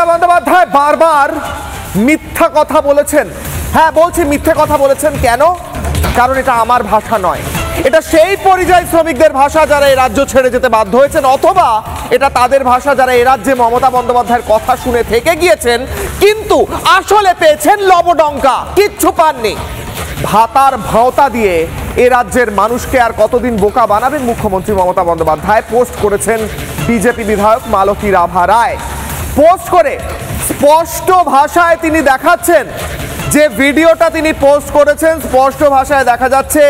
মমতা বন্দ্যোপাধ্যায় বারবার মিথ্যা কথা বলেছেন। হ্যাঁ বলছি মিথ্যা কথা বলেছেন। কেন? কারণ এটা আমার ভাষা নয়, এটা সেই পরিযায়ী শ্রমিকদের ভাষা যারা এই রাজ্য ছেড়ে যেতে বাধ্য হয়েছেন, অথবা এটা তাদের ভাষা যারা এই রাজ্যে মমতা বন্দ্যোপাধ্যায়ের কথা শুনে থেকে গিয়েছেন কিন্তু আসলে পেয়েছেন লবডঙ্কা, কিচ্ছু পাননি। ভাতার ভাওতা দিয়ে এ রাজ্যের মানুষকে আর কতদিন বোকা বানাবেন মুখ্যমন্ত্রী মমতা বন্দ্যোপাধ্যায়? পোস্ট করেছেন বিজেপি বিধায়ক মালতী রাভা রায়। পোস্ট করে স্পষ্ট ভাষায় তিনি দেখাচ্ছেন, যে ভিডিওটা তিনি পোস্ট করেছেন স্পষ্ট ভাষায় দেখা যাচ্ছে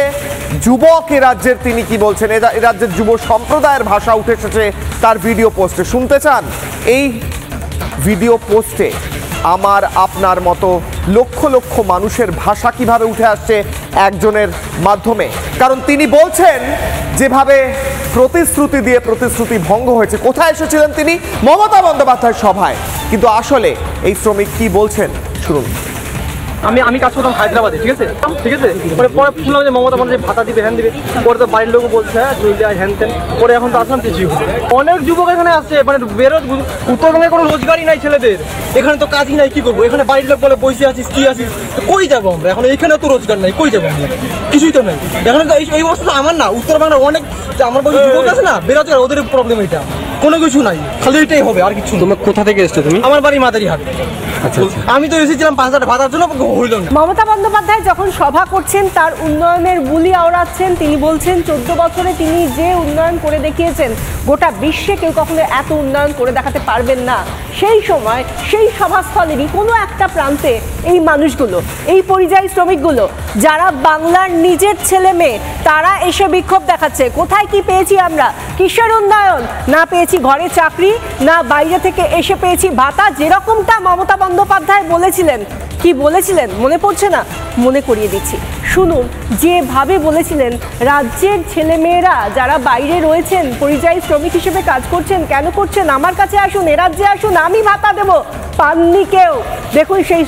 যুবক এ রাজ্যের, তিনি কি বলছেন, এ রাজ্যের যুব সম্প্রদায়ের ভাষা উঠে এসেছে তার ভিডিও পোস্টে। শুনতে চান? এই ভিডিও পোস্টে আমার আপনার মতো লক্ষ লক্ষ মানুষের ভাষা কিভাবে উঠে আসছে একজনের মাধ্যমে। কারণ তিনি বলছেন যেভাবে প্রতিশ্রুতি দিয়ে প্রতিশ্রুতি ভঙ্গ হয়েছে। কোথায় এসেছিলেন তিনি? মমতা বন্দ্যোপাধ্যায়ের সভায়। কিন্তু আসলে এই শ্রমিক কি বলছেন শুনুন। আমি কাজ করতাম হায়দ্রাবাদে, ঠিক আছে, পরে শুনলাম যে মমতা বন্দ্যোপাধ্যায় ভাতা দিবে, হ্যান দিবে। পরে তো বাড়ির লোকও বলছে হ্যাঁ হ্যান তেন। পরে এখন তো আসলাম কিছু অনেক যুবক এখানে আসছে, মানে উত্তরবঙ্গে কোনো রোজগারই নাই ছেলেদের, এখানে তো কাজই নাই, কি করবো? এখানে বাড়ির লোক বলে বসে আছিস, কি আছিস, কই যাবো আমরা? এখন এখানে তো রোজগার নাই, কই যাবো আমরা? কিছুই তো নাই এখানে। তো এই অবস্থা আমার না, উত্তরবঙ্গের অনেক আমার বয়সী যুবক আছে না, বেরোজগার, ওদের প্রবলেম এটা, কোনো কিছু নাই, খালি এটাই হবে, আর কিছু। তোমার কোথা থেকে এসছো তুমি? আমার বাড়ি মাদারিহাট। আমি তো এসেছিলাম 5,000 ভাতার জন্য, হইল না। মমতা বন্দ্যোপাধ্যায় যখন সভা করছেন তার উন্নয়নের বুলি আওড়াচ্ছেন। তিনি বলছেন 14 বছরে তিনি যে উন্নয়ন করে দেখিয়েছেন গোটা বিশ্বে কেউ কখনো এত উন্নয়ন করে দেখাতে পারবেন না। সেই সময় সেই সভাস্থলেরই কোনো একটা প্রান্তে এই মানুষগুলো, এই পরিযায়ী শ্রমিকগুলো যারা বাংলার নিজের ছেলে মেয়ে, তারা এসে বিক্ষোভ দেখাচ্ছে। কোথায় কি পেয়েছি আমরা? কিসের উন্নয়ন? না পেয়েছি ঘরে চাকরি, না বাইরে থেকে এসে পেয়েছি ভাতা, যেরকমটা মমতা বন্দ্যোপাধ্যায় বলেছিলেন। কি বলেছিলেন মনে পড়ছে না? মনে করিয়ে দিচ্ছি, শুনুন। যেভাবে বলেছিলেন রাজ্যের ছেলেমেয়েরা যারা বাইরে রয়েছেন, পরিযায়ী শ্রমিক হিসেবে কাজ করছেন, কেন করছেন? আমার কাছে আসুন, এ রাজ্যে আসুন, আমি ভাতা দেব। পাননি কেউ। দেখুন সেই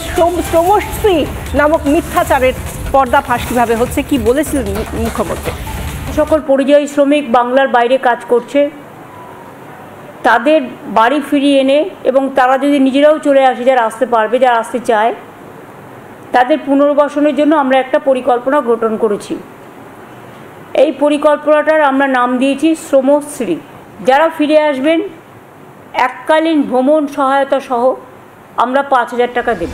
শ্রমশ্রী নামক মিথ্যাচারের পর্দাফাঁস কিভাবে হচ্ছে। কি বলেছিলেন মুখ্যমন্ত্রী? সকল পরিযায়ী শ্রমিক বাংলার বাইরে কাজ করছে, তাদের বাড়ি ফিরিয়ে এনে এবং তারা যদি নিজেরাও চলে আসে, যারা আসতে পারবে, যারা আসতে চায়, তাদের পুনর্বাসনের জন্য আমরা একটা পরিকল্পনা গঠন করেছি। এই পরিকল্পনাটার আমরা নাম দিয়েছি শ্রমশ্রী। যারা ফিরে আসবেন এককালীন ভ্রমণ সহায়তা সহ আমরা 5,000 টাকা দেব।